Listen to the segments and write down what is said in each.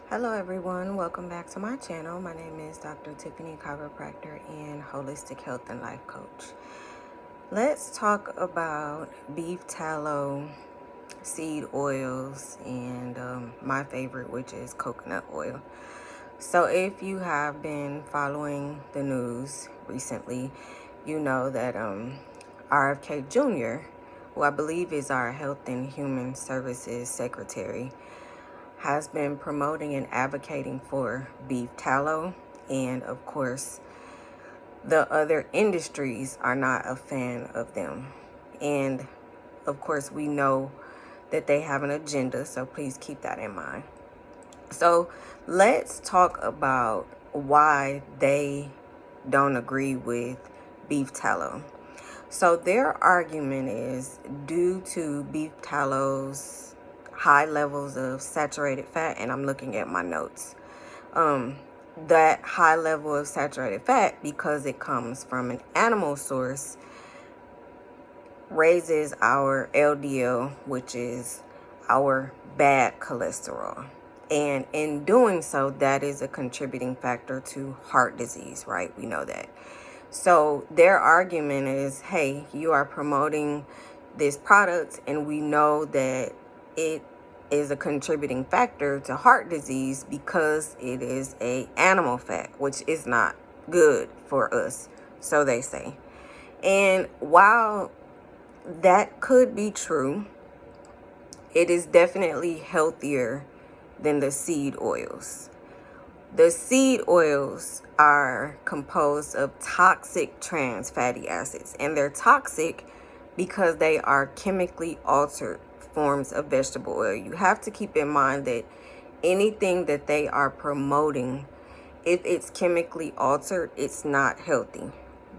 Hello everyone, welcome back to my channel. My name is Dr. Tiffany, chiropractor and holistic health and life coach. Let's talk about beef tallow, seed oils, and my favorite, which is coconut oil. So if you have been following the news recently, you know that RFK Jr., who I believe is our Health and Human Services Secretary, has been promoting and advocating for beef tallow, and of course the other industries are not a fan of them. And of course we know that they have an agenda, so please keep that in mind. So let's talk about why they don't agree with beef tallow. So their argument is due to beef tallow's high levels of saturated fat, and I'm looking at my notes. That high level of saturated fat, because it comes from an animal source, raises our LDL, which is our bad cholesterol. And in doing so, that is a contributing factor to heart disease, right? We know that. So their argument is, hey, you are promoting this product, and we know that it is a contributing factor to heart disease because it is a animal fat, which is not good for us, so they say. And while that could be true, it is definitely healthier than the seed oils. The seed oils are composed of toxic trans fatty acids, and they're toxic because they are chemically altered forms of vegetable oil. You have to keep in mind that anything that they are promoting, if it's chemically altered, it's not healthy,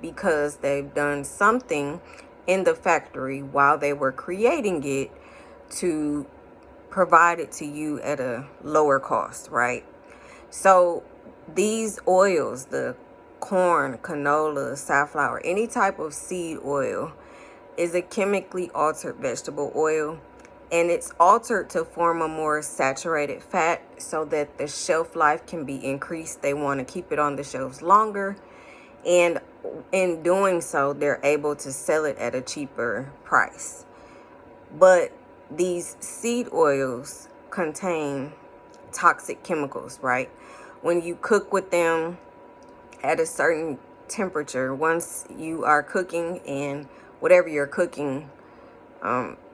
because they've done something in the factory while they were creating it to provide it to you at a lower cost, right? So these oils, the corn, canola, safflower, any type of seed oil, is a chemically altered vegetable oil, and it's altered to form a more saturated fat so that the shelf life can be increased. They want to keep it on the shelves longer, and in doing so, they're able to sell it at a cheaper price. But these seed oils contain toxic chemicals, right? When you cook with them at a certain temperature, once you are cooking and whatever you're cooking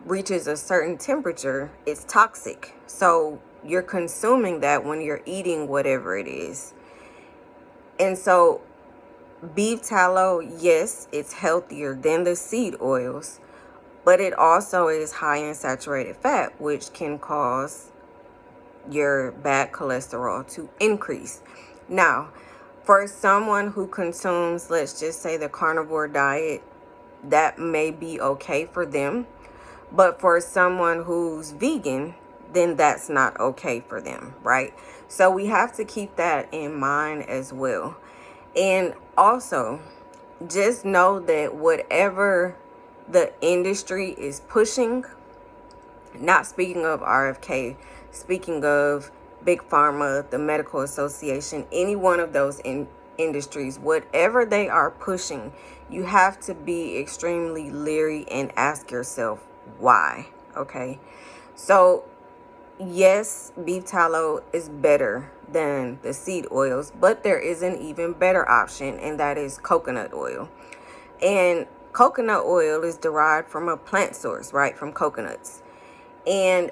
reaches a certain temperature, it's toxic. So you're consuming that when you're eating whatever it is. And so beef tallow, yes, it's healthier than the seed oils, but it also is high in saturated fat, which can cause your bad cholesterol to increase. Now, for someone who consumes, let's just say, the carnivore diet, that may be okay for them. But for someone who's vegan, then that's not okay for them, right? So we have to keep that in mind as well. And also, just know that whatever the industry is pushing, not speaking of RFK, speaking of Big Pharma, the Medical Association, any one of those industries, whatever they are pushing, you have to be extremely leery and ask yourself why, okay? So yes, beef tallow is better than the seed oils, but there is an even better option, and that is coconut oil. And coconut oil is derived from a plant source, right? From coconuts. And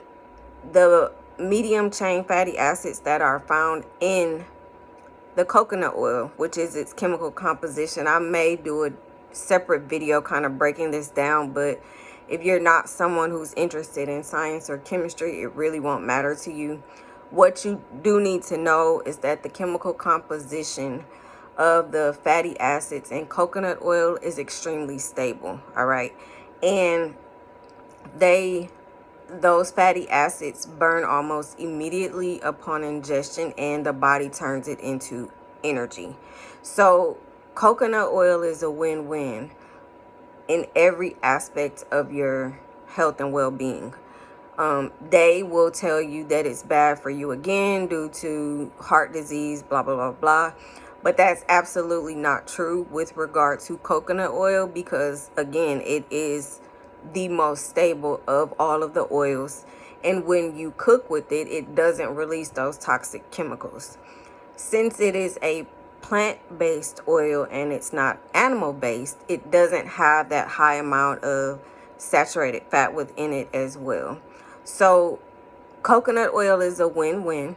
the medium chain fatty acids that are found in the coconut oil, which is its chemical composition, I may do a separate video kind of breaking this down, but if you're not someone who's interested in science or chemistry, it really won't matter to you. What you do need to know is that the chemical composition of the fatty acids in coconut oil is extremely stable, all right? And those fatty acids burn almost immediately upon ingestion, and the body turns it into energy. So coconut oil is a win-win in every aspect of your health and well-being. They will tell you that it's bad for you again due to heart disease, blah, blah, blah, blah. But that's absolutely not true with regard to coconut oil, because again, it is the most stable of all of the oils. And when you cook with it, it doesn't release those toxic chemicals. Since it is a plant-based oil and it's not animal-based, it doesn't have that high amount of saturated fat within it as well. So coconut oil is a win-win.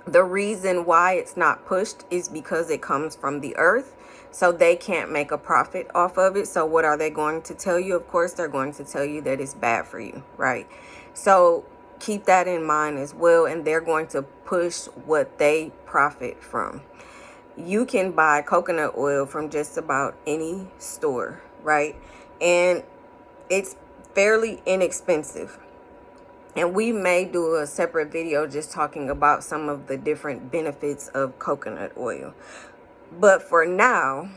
The reason why it's not pushed is because it comes from the earth, so they can't make a profit off of it. So what are they going to tell you? Of course, they're going to tell you that it's bad for you, right? So keep that in mind as well, and they're going to push what they profit from. You can buy coconut oil from just about any store, right? And it's fairly inexpensive. And we may do a separate video just talking about some of the different benefits of coconut oil. But for now,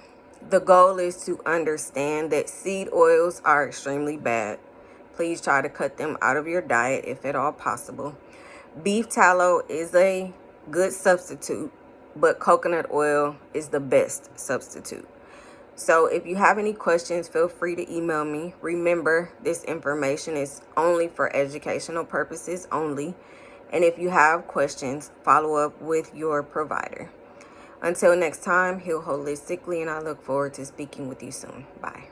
the goal is to understand that seed oils are extremely bad. Please try to cut them out of your diet if at all possible. Beef tallow is a good substitute, but coconut oil is the best substitute. So if you have any questions, feel free to email me. Remember, this information is only for educational purposes only. And if you have questions, follow up with your provider. Until next time, heal holistically, and I look forward to speaking with you soon. Bye.